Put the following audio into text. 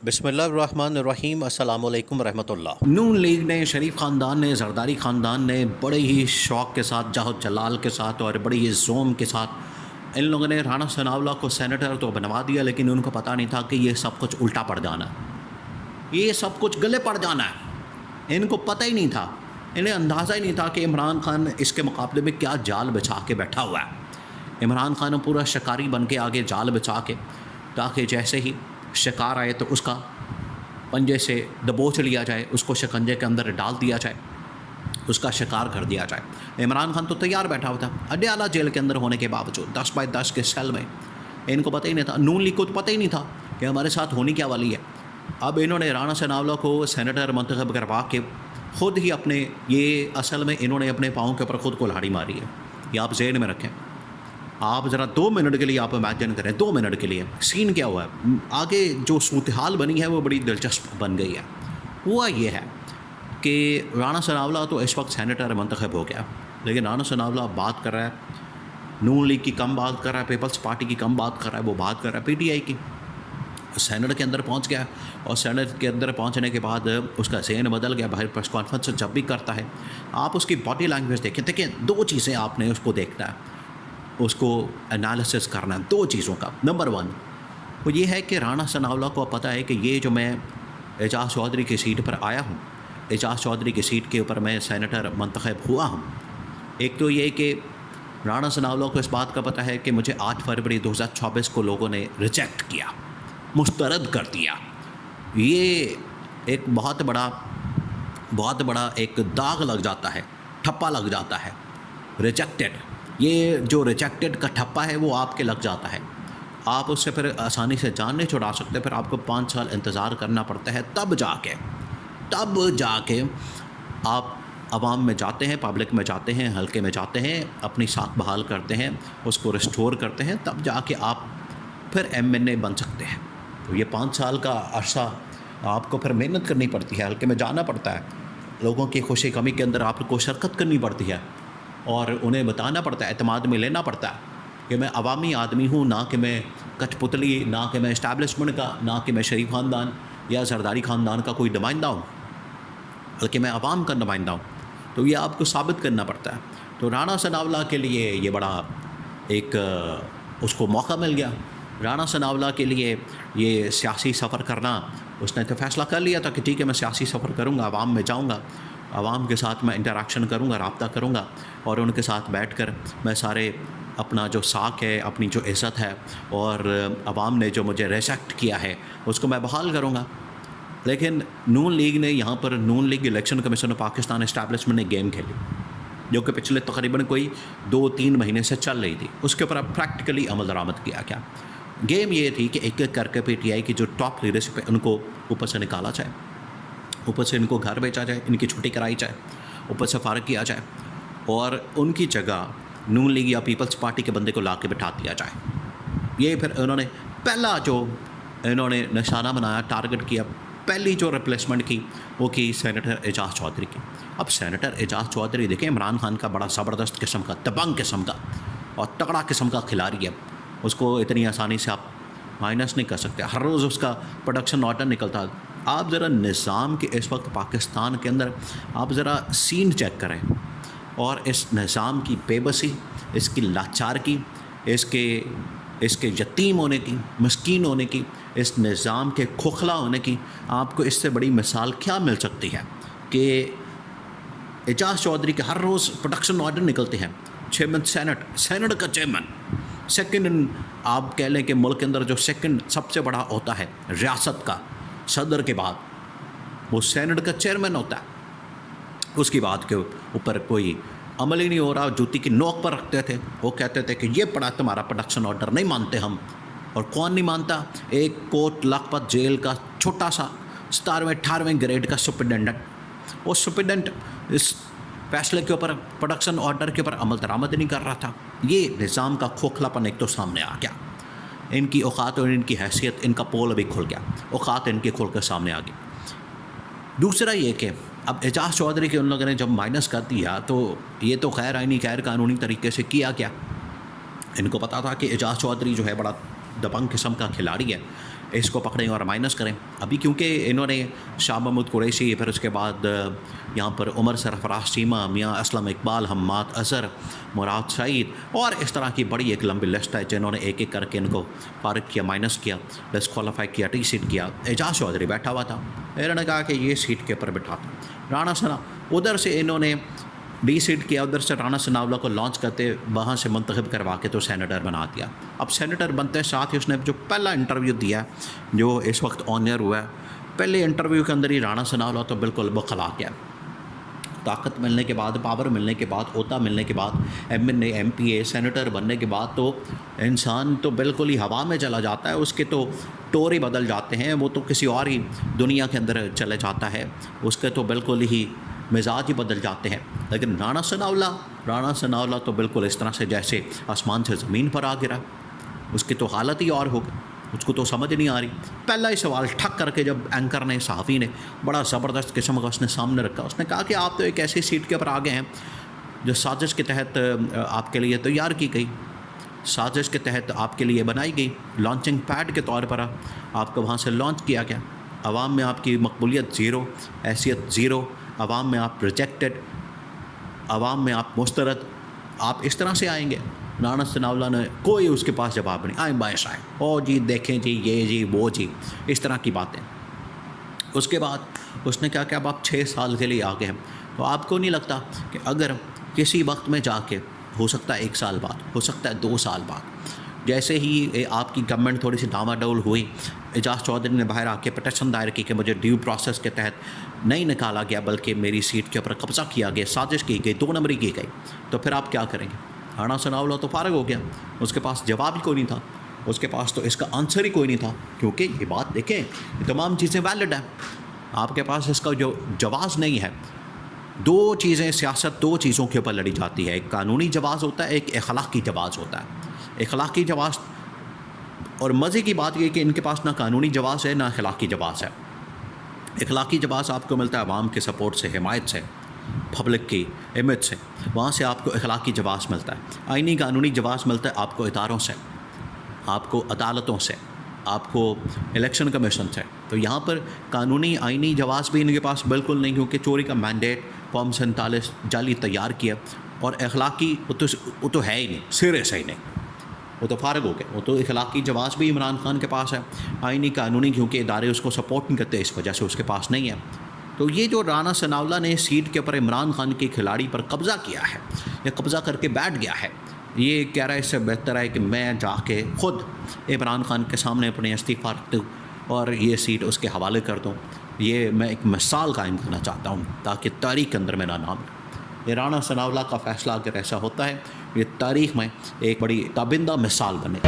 بسم اللہ الرحمن الرحیم، السلام علیکم ورحمۃ اللہ۔ نون لیگ نے، شریف خاندان نے، زرداری خاندان نے بڑے ہی شوق کے ساتھ، جاہ و جلال کے ساتھ اور بڑی ہی زوم کے ساتھ ان لوگوں نے رانا ثناءاللہ کو سینیٹر تو بنوا دیا، لیکن ان کو پتہ نہیں تھا کہ یہ سب کچھ الٹا پڑ جانا ہے، یہ سب کچھ گلے پڑ جانا ہے۔ ان کو پتہ ہی نہیں تھا، انہیں اندازہ ہی نہیں تھا کہ عمران خان اس کے مقابلے میں کیا جال بچھا کے بیٹھا ہوا ہے۔ عمران خان پورا شکاری بن کے آگے جال بچھا کے، تاکہ جیسے ہی شکار آئے تو اس کا پنجے سے دبوچ لیا جائے، اس کو شکنجے کے اندر ڈال دیا جائے، اس کا شکار کر دیا جائے۔ عمران خان تو تیار بیٹھا ہوا تھا اڈیالہ جیل کے اندر ہونے کے باوجود 10x10 کے سیل میں۔ ان کو پتہ ہی نہیں تھا، نون لیگ کو تو پتہ ہی نہیں تھا کہ ہمارے ساتھ ہونی کیا والی ہے۔ اب انہوں نے رانا ثناءاللہ کو سینیٹر منتخب کروا کے خود ہی اپنے، یہ اصل میں انہوں نے اپنے پاؤں کے اوپر خود کو لہاڑی ماری ہے۔ یہ آپ ذہن میں رکھیں، آپ ذرا 2 منٹ کے لیے آپ امیجن کریں، 2 منٹ کے لیے سین کیا ہوا ہے۔ آگے جو صورتحال بنی ہے وہ بڑی دلچسپ بن گئی ہے۔ ہوا یہ ہے کہ رانا ثناءاللہ تو اس وقت سینیٹر منتخب ہو گیا، لیکن رانا ثناءاللہ بات کر رہا ہے نون لیگ کی، کم بات کر رہا ہے پیپلز پارٹی کی، کم بات کر رہا ہے، وہ بات کر رہا ہے پی ٹی آئی کی۔ سینٹ کے اندر پہنچ گیا، اور سینٹ کے اندر پہنچنے کے بعد اس کا ذہن بدل گیا۔ باہر پریس کانفرنس جب بھی کرتا ہے، آپ اس کی باڈی لینگویج دیکھیں 2 چیزیں آپ نے اس کو دیکھنا ہے، اس کو انالیسس کرنا ہے 2 چیزوں کا۔ نمبر 1 وہ یہ ہے کہ رانا ثناءاللہ کو پتہ ہے کہ یہ جو میں اعجاز چودھری کی سیٹ پر آیا ہوں، اعجاز چودھری کی سیٹ کے اوپر میں سینیٹر منتخب ہوا ہوں، ایک تو یہ کہ رانا ثناءاللہ کو اس بات کا پتہ ہے کہ مجھے 8 فروری 2024 کو لوگوں نے ریجیکٹ کیا، مسترد کر دیا۔ یہ ایک بہت بڑا ایک داغ لگ جاتا ہے، ٹھپا لگ جاتا ہے، ریجیکٹڈ۔ یہ جو ریجیکٹڈ کا ٹھپا ہے وہ آپ کے لگ جاتا ہے، آپ اس سے پھر آسانی سے جان نہیں چھڑا سکتے، پھر آپ کو 5 سال انتظار کرنا پڑتا ہے، تب جا کے آپ عوام میں جاتے ہیں، پبلک میں جاتے ہیں، حلقے میں جاتے ہیں، اپنی ساکھ بحال کرتے ہیں، اس کو ریسٹور کرتے ہیں، تب جا کے آپ پھر MNA بن سکتے ہیں۔ تو یہ 5 سال کا عرصہ آپ کو پھر محنت کرنی پڑتی ہے، حلقے میں جانا پڑتا ہے، لوگوں کی خوشی کمی کے اندر آپ کو شرکت کرنی پڑتی ہے، اور انہیں بتانا پڑتا ہے، اعتماد میں لینا پڑتا ہے کہ میں عوامی آدمی ہوں، نہ کہ میں کچھ پتلی، نہ کہ میں اسٹیبلشمنٹ کا، نہ کہ میں شریف خاندان یا زرداری خاندان کا کوئی نمائندہ ہوں، بلکہ میں عوام کا نمائندہ ہوں۔ تو یہ آپ کو ثابت کرنا پڑتا ہے۔ تو رانا ثناءاللہ کے لیے یہ بڑا ایک اس کو موقع مل گیا۔ رانا ثناءاللہ کے لیے یہ سیاسی سفر کرنا، اس نے تو فیصلہ کر لیا تھا کہ ٹھیک ہے میں سیاسی سفر کروں گا، عوام میں جاؤں گا، عوام کے ساتھ میں انٹریکشن کروں گا، رابطہ کروں گا، اور ان کے ساتھ بیٹھ کر میں سارے اپنا جو ساکھ ہے، اپنی جو عزت ہے، اور عوام نے جو مجھے ریجیکٹ کیا ہے اس کو میں بحال کروں گا۔ لیکن نون لیگ نے یہاں پر، Noon league election commission of Pakistan establishment نے گیم کھیلی، جو کہ پچھلے تقریباً کوئی 2-3 مہینے سے چل رہی تھی، اس کے اوپر اب پریکٹیکلی عمل درآمد کیا گیا۔ گیم یہ تھی کہ ایک ایک کر کے پی ٹی آئی کی جو ٹاپ لیڈرشپ ہے ان کو اوپر سے نکالا جائے، اوپر سے ان کو گھر بیچا جائے، ان کی چھٹی کرائی جائے، اوپر سے فارغ کیا جائے، اور ان کی جگہ نون لیگ یا پیپلز پارٹی کے بندے کو لا کے بٹھا دیا جائے۔ یہ پھر انہوں نے پہلا جو انہوں نے نشانہ بنایا، ٹارگٹ کیا، پہلی جو ریپلیسمنٹ کی وہ کی سینیٹر اعجاز چودھری کی۔ اب سینیٹر اعجاز چودھری دیکھیں، عمران خان کا بڑا زبردست قسم کا، دبنگ قسم کا اور تگڑا قسم کا کھلاڑی ہے، اس کو اتنی آسانی سے آپ مائنس نہیں کر سکتے، ہر روز اس کا پروڈکشن آرڈر نکلتا ہے۔ آپ ذرا نظام کے اس وقت پاکستان کے اندر آپ ذرا سین چیک کریں، اور اس نظام کی بے بسی، اس کی لاچارگی، اس کے یتیم ہونے کی، مسکین ہونے کی، اس نظام کے کھوکھلا ہونے کی آپ کو اس سے بڑی مثال کیا مل سکتی ہے کہ اعجاز چودھری کے ہر روز پروڈکشن آرڈر نکلتے ہیں۔ چیئرمین سینٹ کا چیئرمین، سیکنڈ آپ کہہ لیں کہ ملک کے اندر جو سیکنڈ سب سے بڑا ہوتا ہے ریاست کا، صدر کے بعد وہ سینٹ کا چیئرمین ہوتا ہے۔ اس کی بات کے اوپر کوئی عمل ہی نہیں ہو رہا، جوتی کی نوک پر رکھتے تھے، وہ کہتے تھے کہ یہ پڑا تمہارا پروڈکشن آرڈر نہیں مانتے ہم، اور کون نہیں مانتا؟ ایک کوٹ لکھپت جیل کا چھوٹا سا 17ویں-18ویں گریڈ کا سپرنٹینڈنٹ، وہ سپرنٹینڈنٹ اس فیصلے کے اوپر، پروڈکشن آرڈر کے اوپر عمل درآمد نہیں کر رہا تھا۔ یہ نظام کا کھوکھلاپن ایک تو سامنے آ گیا، ان کی اوقات اور ان کی حیثیت، ان کا پول ابھی کھل گیا، اوقات ان کی کھل کر سامنے آ گئی۔ دوسرا یہ کہ اب اعجاز چودھری کے ان لوگوں نے جب مائنس کر دیا تو یہ تو غیر آئینی، غیر قانونی طریقے سے کیا گیا۔ ان کو پتا تھا کہ اعجاز چودھری جو ہے بڑا دبنگ قسم کا کھلاڑی ہے، اس کو پکڑیں اور مائنس کریں. ابھی کیونکہ انہوں نے شاہ محمود قریشی، پھر اس کے بعد یہاں پر عمر سرفراز چیمہ، میاں اسلم اقبال، حماد اظہر، مراد سعید، اور اس طرح کی بڑی ایک لمبی لسٹ ہے جنہوں نے ایک ایک کر کے ان کو فارغ کیا، مائنس کیا، ڈسکوالیفائی کیا، ٹی سیٹ کیا. اعجاز چودھری بیٹھا ہوا تھا، انہوں نے کہا کہ یہ سیٹ کے اوپر بٹھاتا. رانا ثنا ادھر سے انہوں نے ڈی سیٹ کیا، ادھر سے رانا ثناءاللہ کو لانچ کرتے، وہاں سے منتخب کروا کے تو سینیٹر بنا دیا. اب سینیٹر بنتے ساتھ ہی اس نے جو پہلا انٹرویو دیا جو اس وقت آنر ہوا ہے، پہلے انٹرویو کے اندر ہی رانا ثناءاللہ تو بالکل بخلا گیا. طاقت ملنے کے بعد، پاور ملنے کے بعد، عہدہ ملنے کے بعد، ایم این اے، ایم پی اے، سینیٹر بننے کے بعد تو انسان تو بالکل ہی ہوا میں چلا جاتا ہے. اس کے تو ٹور ہی بدل جاتے ہیں، وہ تو کسی اور ہی دنیا کے اندر چلے جاتا ہے، اس کے تو بالکل ہی مزاج ہی بدل جاتے ہیں. لیکن رانا ثناءاللہ تو بالکل اس طرح سے جیسے آسمان سے زمین پر آ گرا. اس کی تو حالت ہی اور ہو گئی، اس کو تو سمجھ نہیں آ رہی. پہلا ہی سوال ٹھک کر کے جب اینکر نے، صحافی نے بڑا زبردست قسم کا اس نے سامنے رکھا، اس نے کہا کہ آپ تو ایک ایسی سیٹ کے اوپر آ گئے ہیں جو سازش کے تحت آپ کے لیے تیار کی گئی، سازش کے تحت آپ کے لیے بنائی گئی، لانچنگ پیڈ کے طور پر آپ کو وہاں سے لانچ کیا گیا. عوام میں آپ کی مقبولیت زیرو، حیثیت زیرو، عوام میں آپ ریجیکٹڈ، عوام میں آپ مسترد، آپ اس طرح سے آئیں گے. رانا ثناءاللہ نے کوئی اس کے پاس جواب نہیں، آئیں باعث آئے، او جی دیکھیں جی، یہ جی وہ جی، اس طرح کی باتیں. اس کے بعد اس نے کہا کہ اب آپ 6 سال کے لیے آگے ہیں، تو آپ کو نہیں لگتا کہ اگر کسی وقت میں جا کے، ہو سکتا ہے 1 سال بعد، ہو سکتا ہے 2 سال بعد، جیسے ہی آپ کی گورنمنٹ تھوڑی سی ڈاما ڈول ہوئی، اعجاز چودھری نے باہر آ کے پٹیشن دائر کی کہ مجھے ڈیو پروسیس کے تحت نہیں نکالا گیا بلکہ میری سیٹ کے اوپر قبضہ کیا گیا، سازش کی گئی، 2 نمبری کی گئی، تو پھر آپ کیا کریں گے؟ رانا ثناءاللہ تو فارغ ہو گیا، اس کے پاس جواب ہی کوئی نہیں تھا، اس کے پاس تو اس کا آنسر ہی کوئی نہیں تھا. کیونکہ یہ بات دیکھیں، یہ تمام چیزیں ویلڈ ہیں، آپ کے پاس اس کا جو جواز نہیں ہے. 2 چیزیں، سیاست 2 چیزوں کے اوپر لڑی جاتی ہے، ایک قانونی جواز ہوتا ہے، ایک اخلاقی جواز ہوتا ہے. اخلاقی جواز، اور مزے کی بات یہ کہ ان کے پاس نہ قانونی جواز ہے نہ اخلاقی جواز ہے. اخلاقی جواز آپ کو ملتا ہے عوام کے سپورٹ سے، حمایت سے، پبلک کی امیج سے، وہاں سے آپ کو اخلاقی جواز ملتا ہے. آئینی قانونی جواز ملتا ہے آپ کو اداروں سے، آپ کو عدالتوں سے، آپ کو الیکشن کمیشن سے. تو یہاں پر قانونی آئینی جواز بھی ان کے پاس بالکل نہیں، کیونکہ چوری کا مینڈیٹ فارم 47 جعلی تیار کیا. اور اخلاقی وہ تو ہے ہی نہیں، سرے سے ہی نہیں، وہ تو فارغ ہو گئے. وہ تو اخلاقی جواز بھی عمران خان کے پاس ہے، آئینی قانونی کیونکہ ادارے اس کو سپورٹ نہیں کرتے، اس وجہ سے اس کے پاس نہیں ہے. تو یہ جو رانا ثناءاللہ نے سیٹ کے اوپر عمران خان کے کھلاڑی پر قبضہ کیا ہے، یا قبضہ کر کے بیٹھ گیا ہے، یہ کہہ رہا ہے اس سے بہتر ہے کہ میں جا کے خود عمران خان کے سامنے اپنے استعفیٰ رکھ دوں اور یہ سیٹ اس کے حوالے کر دوں. یہ میں ایک مثال قائم کرنا چاہتا ہوں تاکہ تاریخ کے اندر میرا نام. یہ رانا ثناءاللہ کا فیصلہ اگر ایسا ہوتا ہے، یہ تاریخ میں ایک بڑی تابندہ مثال بنے.